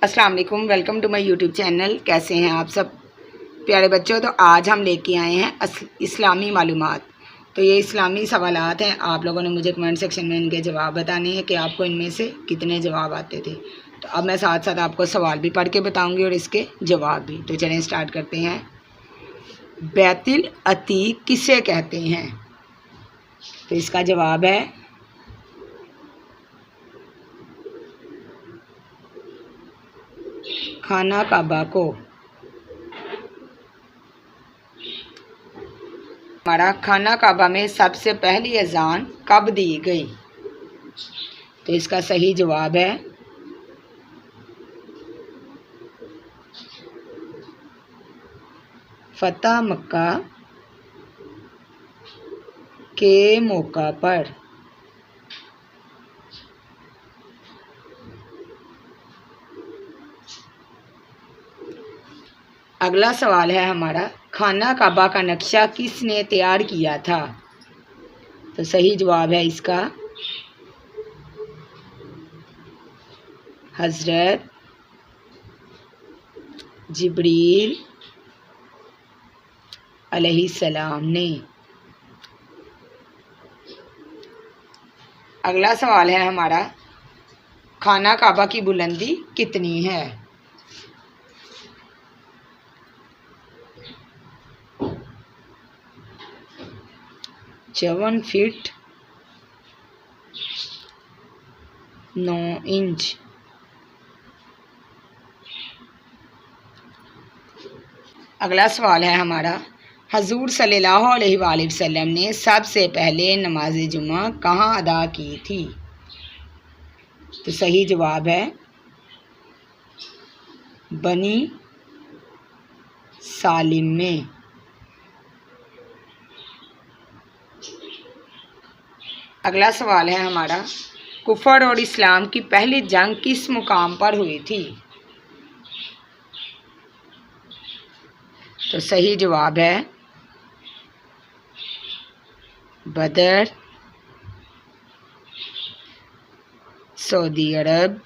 अस्सलाम वालेकुम, welcome to my YouTube channel. कैसे हैं आप सब प्यारे बच्चों। तो आज हम लेके आए हैं इस्लामी मालूमात। तो ये इस्लामी सवालात हैं। आप लोगों ने मुझे कमेंट सेक्शन में इनके जवाब बताने हैं कि आपको इनमें से कितने जवाब आते थे। तो अब मैं साथ साथ आपको सवाल भी पढ़ के बताऊंगी और इसके जवाब भी। तो चलें स्टार्ट करते हैं। बैतुल अतीक किसे कहते हैं? तो इसका जवाब है खाना काबा को। हमारा खाना काबा में सबसे पहली अजान कब दी गई? तो इसका सही जवाब है फतह मक्का के मौका पर। अगला सवाल है हमारा, खाना काबा का नक्शा किसने तैयार किया था? तो सही जवाब है इसका हज़रत जिब्रील अलैहिस्सलाम ने। अगला सवाल है हमारा, खाना काबा की बुलंदी कितनी है? 54 फीट 9 इंच। अगला सवाल है हमारा, हजूर सल्लल्लाहु अलैहि वसल्लम ने सबसे पहले नमाज जुमा कहाँ अदा की थी? तो सही जवाब है बनी सालिम में। अगला सवाल है हमारा, कुफर और इस्लाम की पहली जंग किस मुकाम पर हुई थी? तो सही जवाब है बदर, सऊदी अरब।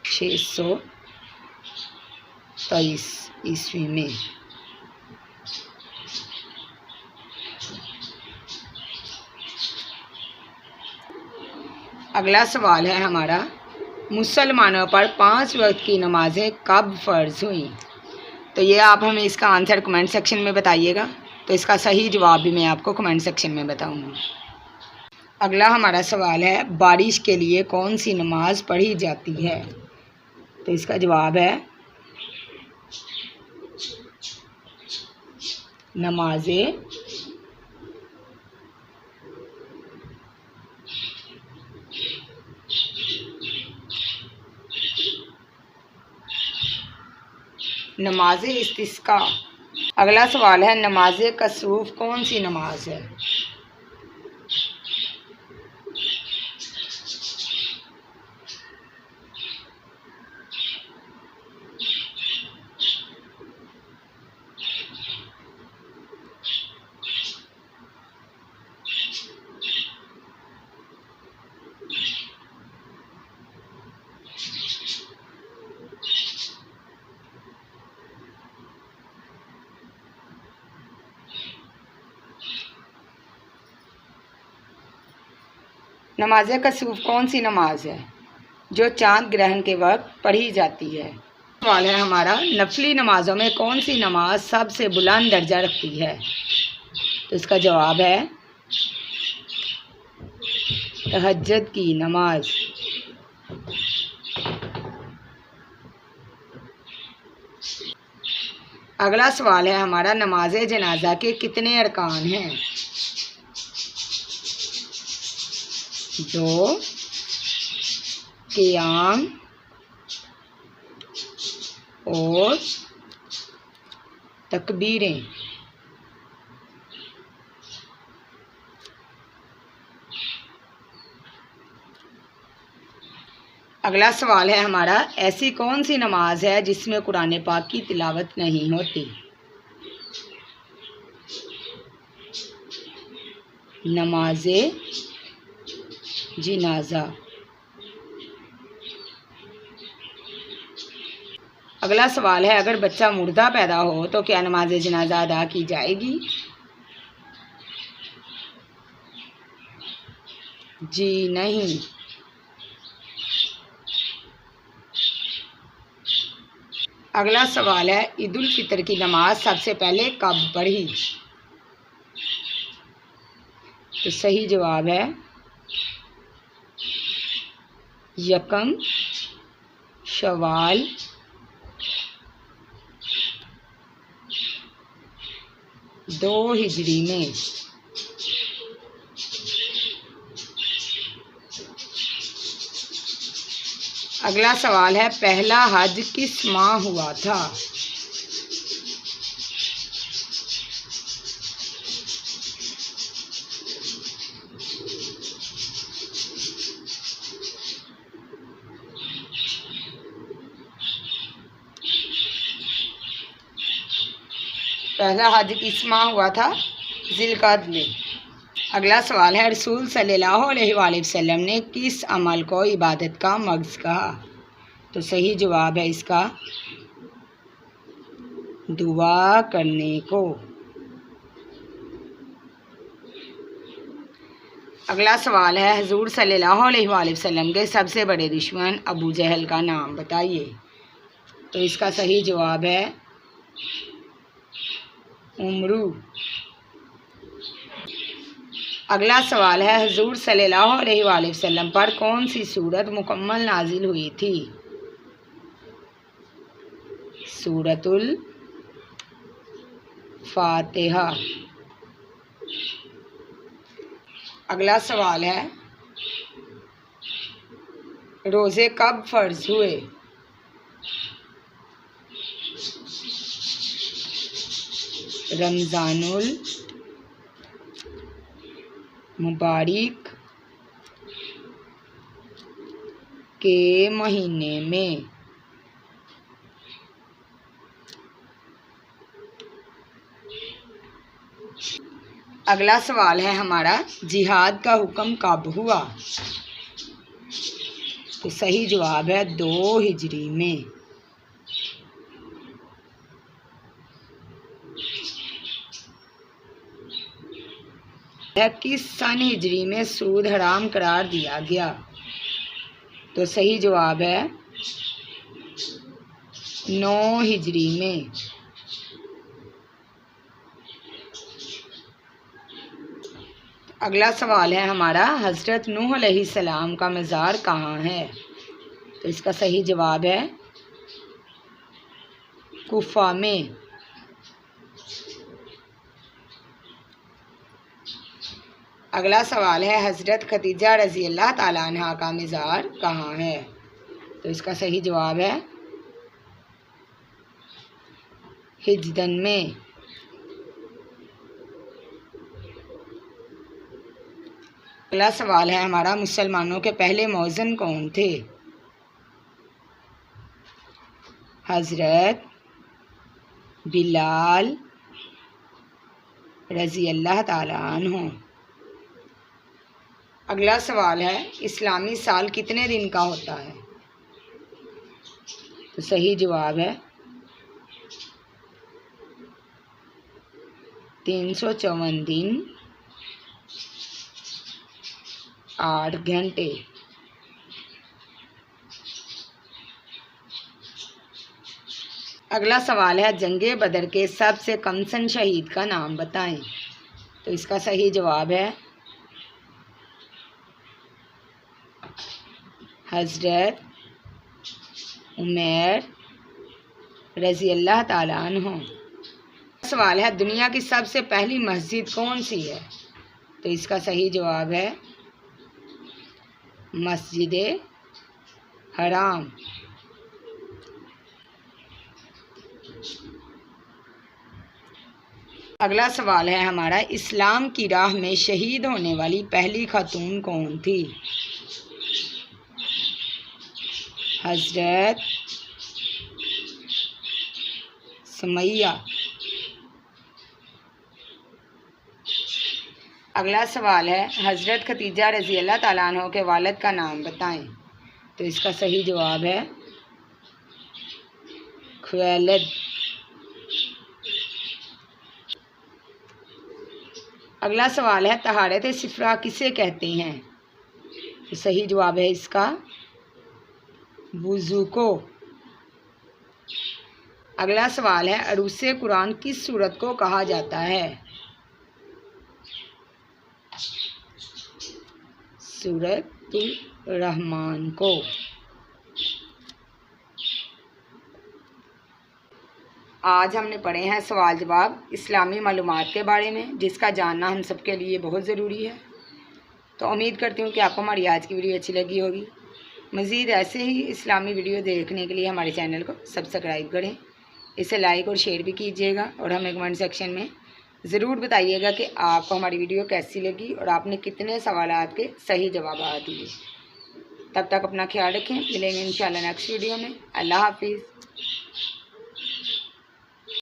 (623) ईस्वी में। अगला सवाल है हमारा, मुसलमानों पर 5 वक्त की नमाजें कब फ़र्ज हुई? तो ये आप हमें इसका आंसर कमेंट सेक्शन में बताइएगा। तो इसका सही जवाब भी मैं आपको कमेंट सेक्शन में बताऊंगी। अगला हमारा सवाल है, बारिश के लिए कौन सी नमाज पढ़ी जाती है? तो इसका जवाब है नमाज़े नमाज इस्तिस्का। अगला सवाल है, नमाज कसूफ कौन सी नमाज है? नमाज कसूफ कौन सी नमाज है जो चांद ग्रहण के वक्त पढ़ी जाती है? सवाल है हमारा, नफली नमाजों में कौन सी नमाज सबसे बुलंद दर्जा रखती है? तो इसका जवाब है तहज्जुद की नमाज। अगला सवाल है हमारा, नमाज जनाजा के कितने अरकान हैं? 2 क़ियाम और तकबीरें। अगला सवाल है हमारा, ऐसी कौन सी नमाज है जिसमें कुरान पाक की तिलावत नहीं होती? नमाज जनाजा। अगला सवाल है, अगर बच्चा मुर्दा पैदा हो तो क्या नमाज जनाजा अदा की जाएगी? जी नहीं। अगला सवाल है, ईद उल फितर की नमाज सबसे पहले कब पढ़ी? तो सही जवाब है यकम शवाल 2 हिजरी में। अगला सवाल है, पहला हज किस माह हुआ था? पहला हज किस माह हुआ था? जिलकद में। अगला सवाल है, रसूल सल्लल्लाहु अलैहि वसल्लम ने किस अमल को इबादत का मग़ज़ कहा? तो सही जवाब है इसका दुआ करने को। अगला सवाल है, हुज़ूर सल्लल्लाहु अलैहि वसल्लम के सबसे बड़े दुश्मन अबू जहल का नाम बताइए। तो इसका सही जवाब है उमरू। अगला सवाल है, हुज़ूर सल्लल्लाहु अलैहि वसल्लम पर कौन सी सूरत मुकम्मल नाजिल हुई थी? सूरतुल फातिहा। अगला सवाल है, रोज़े कब फ़र्ज हुए? रमज़ानुल मुबारक के महीने में। अगला सवाल है हमारा, जिहाद का हुक्म कब हुआ? तो सही जवाब है 2 हिजरी में। किस सन हिजरी में सूद हराम करार दिया गया? तो सही जवाब है 9 हिजरी में। अगला सवाल है हमारा, हज़रत नूह अलैहिस्सलाम का मज़ार कहाँ है? तो इसका सही जवाब है कुफा में। अगला सवाल है, हज़रत खदीजा रज़ी अल्लाह ताला अन्हा का मज़ार कहाँ है? तो इसका सही जवाब है हिजदन में। अगला सवाल है हमारा, मुसलमानों के पहले मौज़न कौन थे? हज़रत बिलाल रज़ी अल्लाह ताला अन्हु। अगला सवाल है, इस्लामी साल कितने दिन का होता है? तो सही जवाब है 354 दिन 8 घंटे। अगला सवाल है, जंगे बदर के सबसे कमसन शहीद का नाम बताएं। तो इसका सही जवाब है हज़रत उमैर रज़ी अल्लाह ताला अन्हु। सवाल है, दुनिया की सबसे पहली मस्जिद कौन सी है? तो इसका सही जवाब है मस्जिद हराम। अगला सवाल है हमारा, इस्लाम की राह में शहीद होने वाली पहली खातून कौन थी? हज़रत सुमैया। अगला सवाल है हज़रत खदीजा रज़ी अल्लाह ताला अन्हा के वालिद का नाम बताएं। तो इसका सही जवाब है खुवैलिद। अगला सवाल है तहारत सिफरा किसे कहते हैं। तो सही जवाब है इसका वुज़ू को। अगला सवाल है अरूसे कुरान किस सूरत को कहा जाता है। सूरतुल रहमान को। आज हमने पढ़े हैं सवाल जवाब इस्लामी मालूमात के बारे में, जिसका जानना हम सबके लिए बहुत ज़रूरी है। तो उम्मीद करती हूँ कि आपको हमारी आज की वीडियो अच्छी लगी होगी। मज़ीद ऐसे ही इस्लामी वीडियो देखने के लिए हमारे चैनल को सब्सक्राइब करें, इसे लाइक और शेयर भी कीजिएगा और हमें कमेंट सेक्शन में ज़रूर बताइएगा कि आपको हमारी वीडियो कैसी लगी और आपने कितने सवालात के सही जवाब दिए। तब तक अपना ख्याल रखें, मिलेंगे इंशाल्लाह नेक्स्ट वीडियो में। अल्लाह हाफिज़।